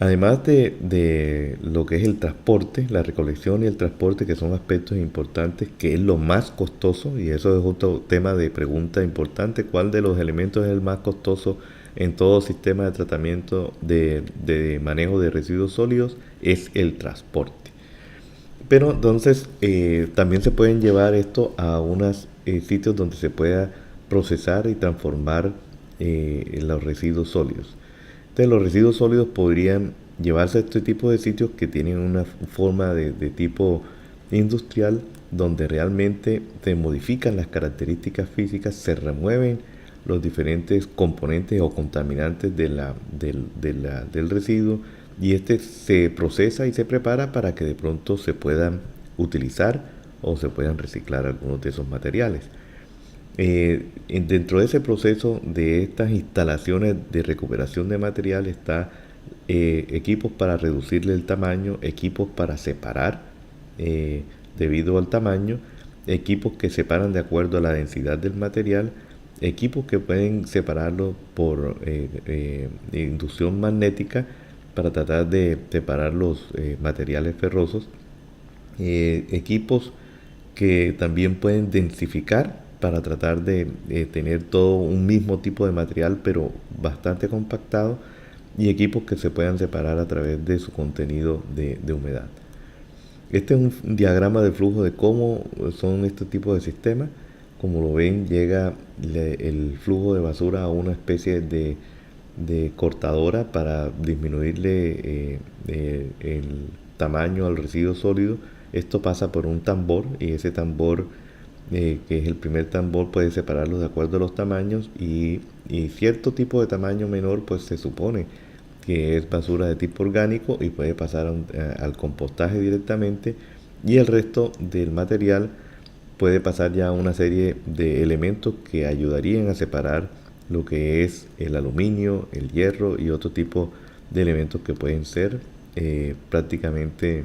Además de lo que es el transporte, la recolección y el transporte, que son aspectos importantes, que es lo más costoso, y eso es otro tema de pregunta importante: ¿cuál de los elementos es el más costoso en todo sistema de tratamiento de manejo de residuos sólidos? Es el transporte. Pero entonces también se pueden llevar esto a unos sitios donde se pueda procesar y transformar los residuos sólidos. Entonces los residuos sólidos podrían llevarse a este tipo de sitios que tienen una forma de tipo industrial, donde realmente se modifican las características físicas, se remueven los diferentes componentes o contaminantes del residuo, y este se procesa y se prepara para que de pronto se puedan utilizar o se puedan reciclar algunos de esos materiales. Dentro de ese proceso de estas instalaciones de recuperación de material está equipos para reducirle el tamaño, equipos para separar debido al tamaño, equipos que separan de acuerdo a la densidad del material, equipos que pueden separarlo por inducción magnética para tratar de separar los materiales ferrosos, equipos que también pueden densificar para tratar de tener todo un mismo tipo de material pero bastante compactado, y equipos que se puedan separar a través de su contenido de humedad. Este es un diagrama de flujo de cómo son este tipo de sistemas. Como lo ven, llega el flujo de basura a una especie de cortadora para disminuirle el tamaño al residuo sólido. Esto pasa por un tambor, y ese tambor, que es el primer tambor, puede separarlos de acuerdo a los tamaños, y cierto tipo de tamaño menor pues se supone que es basura de tipo orgánico y puede pasar al compostaje directamente, y el resto del material puede pasar ya a una serie de elementos que ayudarían a separar lo que es el aluminio, el hierro y otro tipo de elementos que pueden ser prácticamente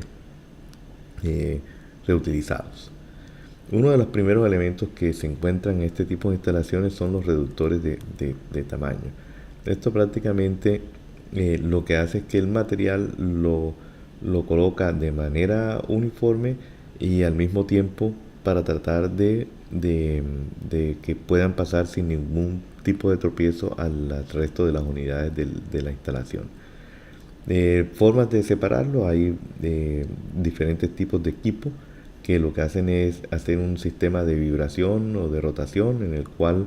reutilizados. Uno de los primeros elementos que se encuentran en este tipo de instalaciones son los reductores de tamaño. Esto prácticamente lo que hace es que el material lo coloca de manera uniforme y al mismo tiempo para tratar de que puedan pasar sin ningún tipo de tropiezo al resto de las unidades de la instalación. Formas de separarlo: hay diferentes tipos de equipo que lo que hacen es hacer un sistema de vibración o de rotación, en el cual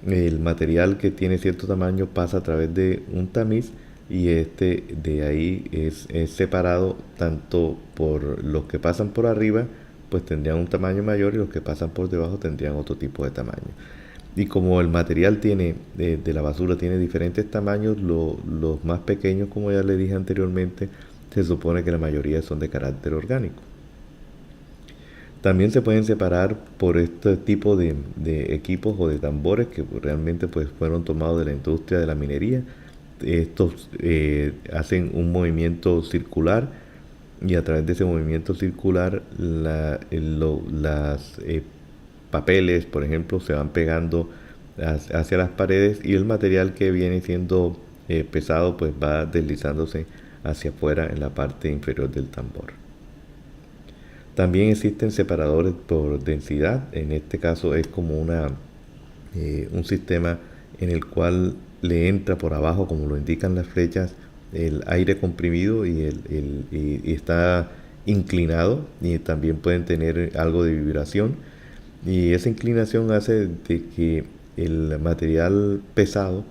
el material que tiene cierto tamaño pasa a través de un tamiz, y este de ahí es separado tanto por los que pasan por arriba, pues tendrían un tamaño mayor, y los que pasan por debajo tendrían otro tipo de tamaño. Y como el material de la basura tiene diferentes tamaños, los más pequeños, como ya le dije anteriormente, se supone que la mayoría son de carácter orgánico. También se pueden separar por este tipo de equipos o de tambores que realmente pues fueron tomados de la industria de la minería. Estos hacen un movimiento circular, y a través de ese movimiento circular las papeles, por ejemplo, se van pegando hacia las paredes, y el material que viene siendo pesado pues va deslizándose hacia afuera en la parte inferior del tambor. También existen separadores por densidad. En este caso es como un sistema en el cual le entra por abajo, como lo indican las flechas, el aire comprimido, y está inclinado, y también pueden tener algo de vibración, y esa inclinación hace de que el material pesado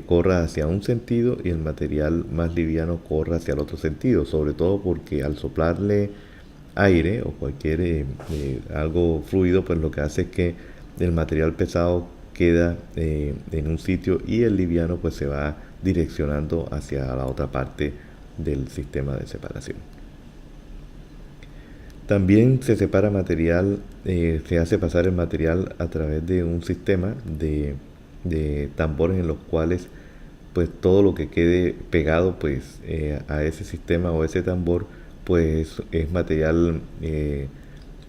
corra hacia un sentido y el material más liviano corra hacia el otro sentido, sobre todo porque al soplarle aire o cualquier algo fluido, pues lo que hace es que el material pesado queda en un sitio, y el liviano pues se va direccionando hacia la otra parte del sistema de separación. También se separa material, se hace pasar el material a través de un sistema de tambores, en los cuales pues todo lo que quede pegado pues a ese sistema o ese tambor pues es material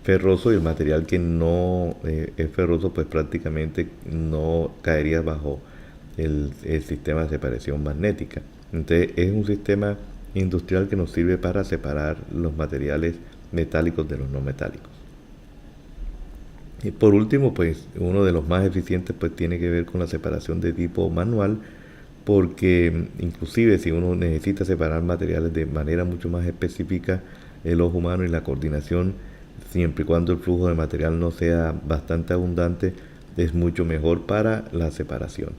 ferroso, y el material que no es ferroso pues prácticamente no caería bajo el sistema de separación magnética. Entonces es un sistema industrial que nos sirve para separar los materiales metálicos de los no metálicos. Y por último, pues uno de los más eficientes pues tiene que ver con la separación de tipo manual, porque inclusive si uno necesita separar materiales de manera mucho más específica, el ojo humano y la coordinación, siempre y cuando el flujo de material no sea bastante abundante, es mucho mejor para la separación.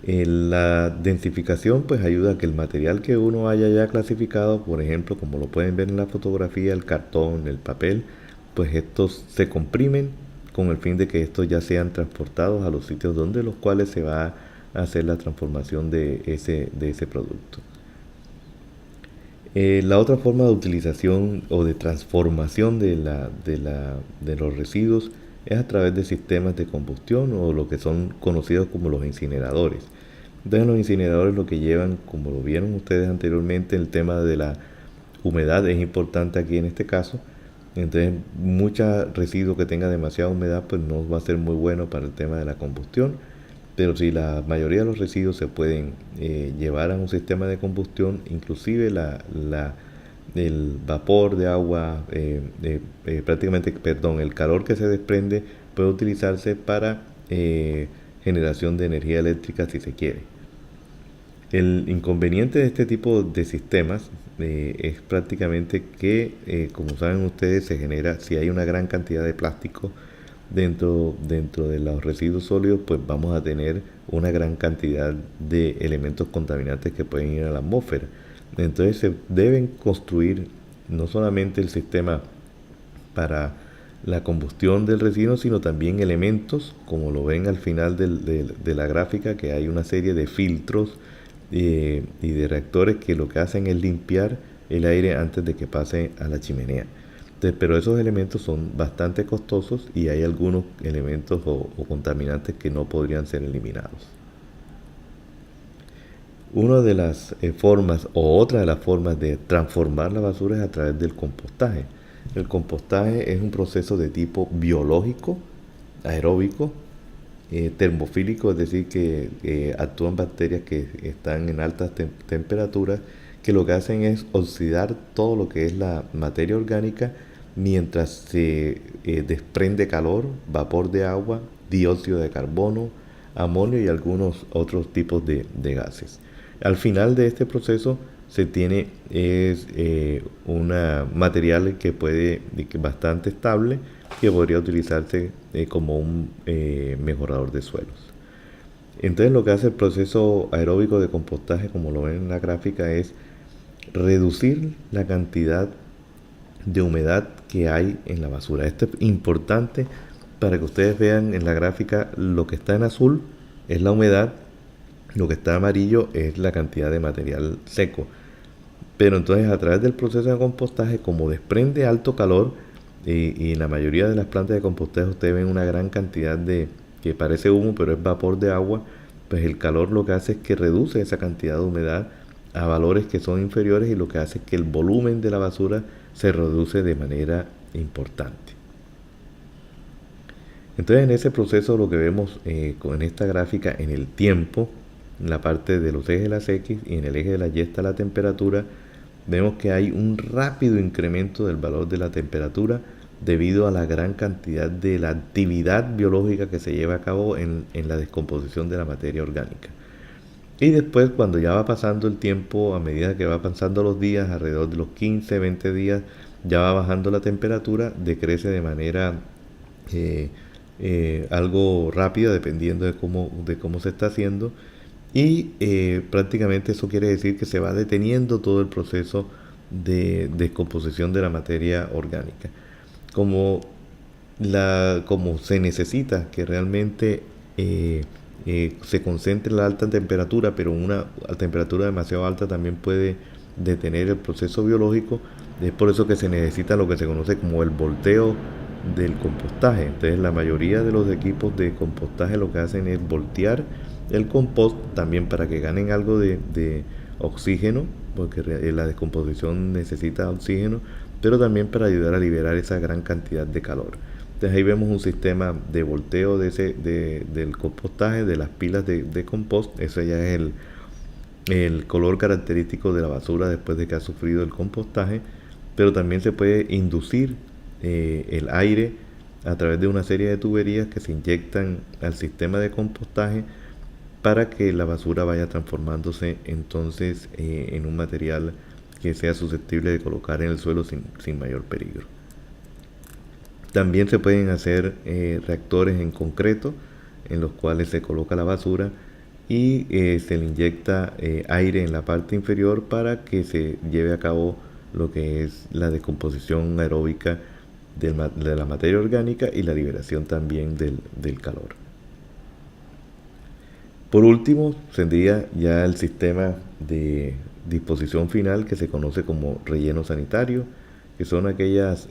La densificación pues ayuda a que el material que uno haya ya clasificado, por ejemplo, como lo pueden ver en la fotografía, el cartón, el papel, pues estos se comprimen con el fin de que estos ya sean transportados a los sitios donde los cuales se va a hacer la transformación de ese producto. La otra forma de utilización o de transformación de los residuos es a través de sistemas de combustión o lo que son conocidos como los incineradores. Entonces los incineradores lo que llevan, como lo vieron ustedes anteriormente, el tema de la humedad es importante aquí en este caso. Entonces mucho residuo que tenga demasiada humedad pues no va a ser muy bueno para el tema de la combustión. Pero si la mayoría de los residuos se pueden llevar a un sistema de combustión, inclusive el vapor de agua, el calor que se desprende puede utilizarse para generación de energía eléctrica si se quiere. El inconveniente de este tipo de sistemas es prácticamente que, como saben ustedes, se genera, si hay una gran cantidad de plástico dentro de los residuos sólidos, pues vamos a tener una gran cantidad de elementos contaminantes que pueden ir a la atmósfera. Entonces se deben construir no solamente el sistema para la combustión del residuo, sino también elementos, como lo ven al final de la gráfica, que hay una serie de filtros y de reactores que lo que hacen es limpiar el aire antes de que pase a la chimenea. Entonces, pero esos elementos son bastante costosos y hay algunos elementos o contaminantes que no podrían ser eliminados. Una de las formas o otra de las formas de transformar la basura es a través del compostaje. El compostaje es un proceso de tipo biológico, aeróbico, termofílico, es decir, que actúan bacterias que están en altas temperaturas, que lo que hacen es oxidar todo lo que es la materia orgánica mientras se desprende calor, vapor de agua, dióxido de carbono, amonio y algunos otros tipos de gases. Al final de este proceso se tiene un material que bastante estable, que podría utilizarse como un mejorador de suelos. Entonces lo que hace el proceso aeróbico de compostaje, como lo ven en la gráfica, es reducir la cantidad de humedad que hay en la basura. Esto es importante para que ustedes vean en la gráfica. Lo que está en azul es la humedad, lo que está amarillo es la cantidad de material seco. Pero entonces a través del proceso de compostaje, como desprende alto calor, y en la mayoría de las plantas de compostaje ustedes ven una gran cantidad que parece humo, pero es vapor de agua, pues el calor lo que hace es que reduce esa cantidad de humedad a valores que son inferiores, y lo que hace es que el volumen de la basura se reduce de manera importante. Entonces en ese proceso lo que vemos con esta gráfica, en el tiempo, en la parte de los ejes de las X y en el eje de la Y está la temperatura, vemos que hay un rápido incremento del valor de la temperatura debido a la gran cantidad de la actividad biológica que se lleva a cabo en la descomposición de la materia orgánica. Y después, cuando ya va pasando el tiempo, a medida que va pasando los días, alrededor de los 15, 20 días, ya va bajando la temperatura, decrece de manera algo rápida, dependiendo de cómo se está haciendo. Y prácticamente eso quiere decir que se va deteniendo todo el proceso de descomposición de la materia orgánica. Como se necesita que realmente se concentre la alta temperatura, pero una temperatura demasiado alta también puede detener el proceso biológico. Es por eso que se necesita lo que se conoce como el volteo del compostaje. Entonces la mayoría de los equipos de compostaje lo que hacen es voltear el compost, también para que ganen algo de oxígeno, porque la descomposición necesita oxígeno, pero también para ayudar a liberar esa gran cantidad de calor. Entonces ahí vemos un sistema de volteo del compostaje, de las pilas de compost. Ese ya es el color característico de la basura después de que ha sufrido el compostaje, pero también se puede inducir el aire a través de una serie de tuberías que se inyectan al sistema de compostaje para que la basura vaya transformándose entonces en un material que sea susceptible de colocar en el suelo sin mayor peligro. También se pueden hacer reactores en concreto en los cuales se coloca la basura y se le inyecta aire en la parte inferior para que se lleve a cabo lo que es la descomposición aeróbica de la materia orgánica y la liberación también del calor. Por último, tendría ya el sistema de disposición final que se conoce como relleno sanitario, que son aquellos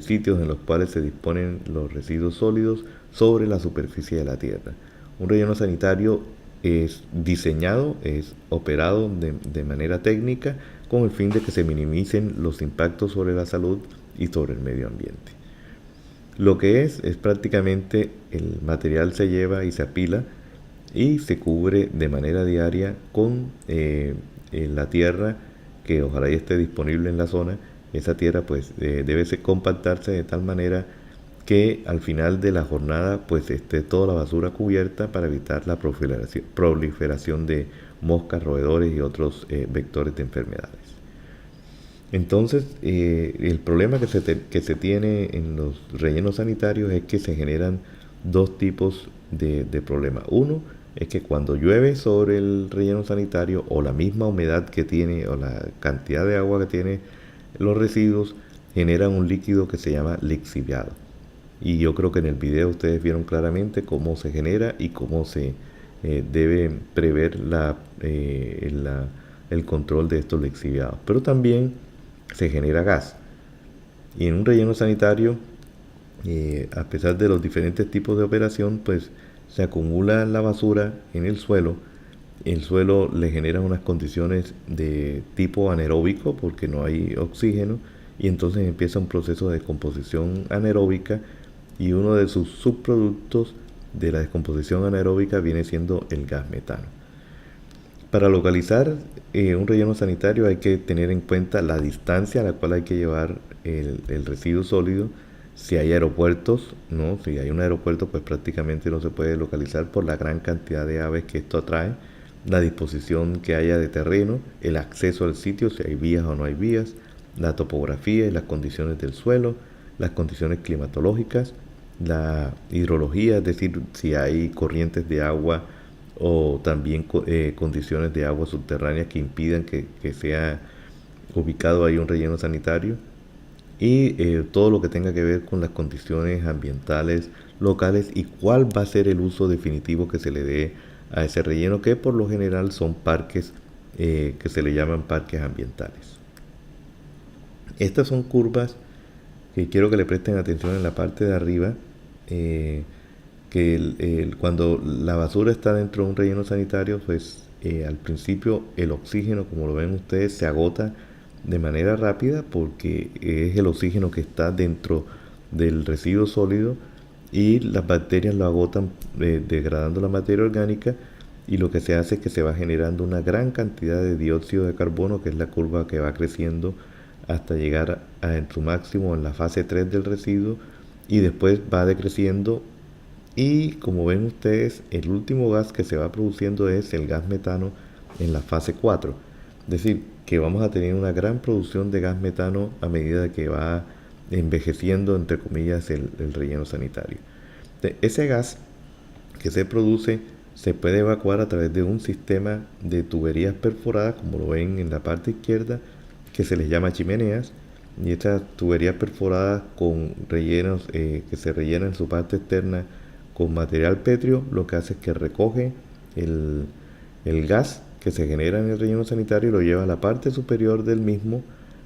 sitios en los cuales se disponen los residuos sólidos sobre la superficie de la tierra. Un relleno sanitario es diseñado, es operado de manera técnica con el fin de que se minimicen los impactos sobre la salud y sobre el medio ambiente. Lo que es prácticamente el material se lleva y se apila y se cubre de manera diaria con la tierra que ojalá ya esté disponible en la zona. Esa tierra pues debe compactarse de tal manera que al final de la jornada pues esté toda la basura cubierta para evitar la proliferación de moscas, roedores y otros vectores de enfermedades. Entonces, el problema que se tiene en los rellenos sanitarios es que se generan dos tipos de problemas. Uno es que cuando llueve sobre el relleno sanitario o la misma humedad que tiene o la cantidad de agua que tiene los residuos generan un líquido que se llama lixiviado. Y yo creo que en el video ustedes vieron claramente cómo se genera y cómo se debe prever el control de estos lixiviados. Pero también se genera gas. Y en un relleno sanitario, a pesar de los diferentes tipos de operación, pues se acumula la basura en el suelo. El suelo le genera unas condiciones de tipo anaeróbico porque no hay oxígeno y entonces empieza un proceso de descomposición anaeróbica y uno de sus subproductos de la descomposición anaeróbica viene siendo el gas metano. Para localizar un relleno sanitario hay que tener en cuenta la distancia a la cual hay que llevar el residuo sólido. Si hay aeropuertos, ¿no? Si hay un aeropuerto, pues prácticamente no se puede localizar por la gran cantidad de aves que esto atrae, la disposición que haya de terreno, el acceso al sitio, si hay vías o no hay vías, la topografía y las condiciones del suelo, las condiciones climatológicas, la hidrología, es decir, si hay corrientes de agua o también condiciones de agua subterránea que impidan que sea ubicado ahí un relleno sanitario y todo lo que tenga que ver con las condiciones ambientales locales y cuál va a ser el uso definitivo que se le dé a ese relleno, que por lo general son parques que se le llaman parques ambientales. Estas son curvas que quiero que le presten atención en la parte de arriba, cuando la basura está dentro de un relleno sanitario, pues al principio el oxígeno, como lo ven ustedes, se agota de manera rápida porque es el oxígeno que está dentro del residuo sólido y las bacterias lo agotan degradando la materia orgánica y lo que se hace es que se va generando una gran cantidad de dióxido de carbono, que es la curva que va creciendo hasta llegar en su máximo en la fase 3 del residuo y después va decreciendo y como ven ustedes el último gas que se va produciendo es el gas metano en la fase 4, es decir, que vamos a tener una gran producción de gas metano a medida que va envejeciendo, entre comillas, el relleno sanitario. Ese gas que se produce se puede evacuar a través de un sistema de tuberías perforadas, como lo ven en la parte izquierda, que se les llama chimeneas, y estas tuberías perforadas con rellenos que se rellenan en su parte externa con material pétreo, lo que hace es que recoge el gas que se genera en el relleno sanitario y lo lleva a la parte superior del mismo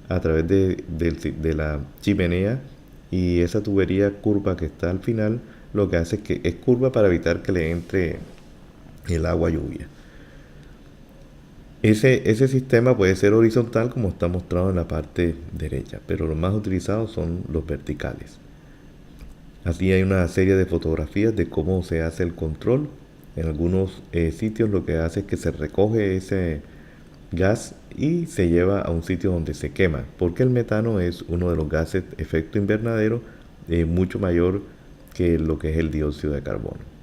a través de la chimenea, y esa tubería curva que está al final lo que hace es que es curva para evitar que le entre el agua lluvia. Ese sistema puede ser horizontal como está mostrado en la parte derecha, pero los más utilizados son los verticales. Así hay una serie de fotografías de cómo se hace el control En algunos sitios lo que hace es que se recoge ese gas y se lleva a un sitio donde se quema, porque el metano es uno de los gases efecto invernadero mucho mayor que lo que es el dióxido de carbono.